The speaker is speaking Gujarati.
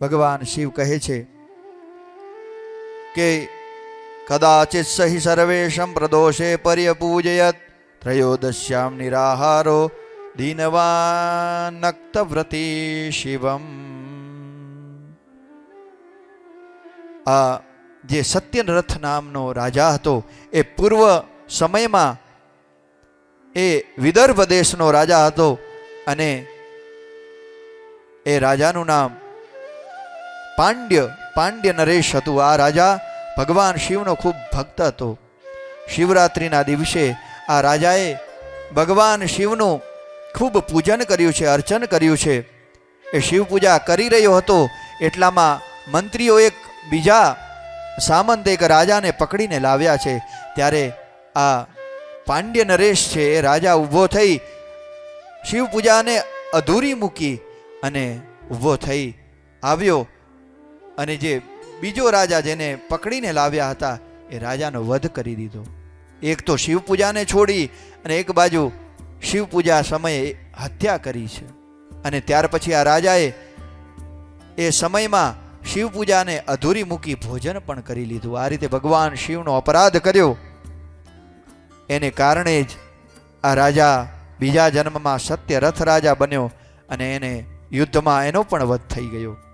ભગવાન શિવ કહે છે કે કદાચિત સહિ સર્વેશમ પ્રદોષે પર્યપૂજયત ત્રયોદશ્યામ નિરાહારો દીનવાનક્તવ્રતી શિવમ. આ જે સત્યરથ નામનો રાજા હતો એ પૂર્વ સમયમાં એ વિદર્ભ દેશનો રાજા હતો અને એ રાજાનું નામ પાંડ્ય નરેશ હતું. આ રાજા ભગવાન શિવનો ખૂબ ભક્ત હતો. શિવરાત્રિના દિવસે આ રાજાએ ભગવાન શિવનું ખૂબ પૂજન કર્યું છે, અર્ચન કર્યું છે. એ શિવ પૂજા કરી રહ્યો હતો એટલામાં મંત્રીઓ એક બીજા સામંત એક રાજાને પકડીને લાવ્યા છે. ત્યારે આ પાંડ્ય નરેશ છે એ રાજા ઊભો થઈ શિવ પૂજાને અધૂરી મૂકી અને ઊભો થઈ આવ્યો અને જે બીજો રાજા જેને પકડીને લાવ્યા હતા એ રાજાનો વધ કરી દીધો. એક તો શિવ પૂજાને છોડી અને એક બાજુ શિવ પૂજા સમયે હત્યા કરી છે. અને ત્યાર પછી આ રાજાએ એ સમયમાં શિવ પૂજાને અધૂરી મૂકી ભોજન પણ કરી લીધું. આ રીતે ભગવાન શિવનો અપરાધ કર્યો. એને કારણે જ આ રાજા બીજા જન્મમાં સત્યરથ રાજા બન્યો અને એને યુદ્ધમાં એનો પણ વધ થઈ ગયો.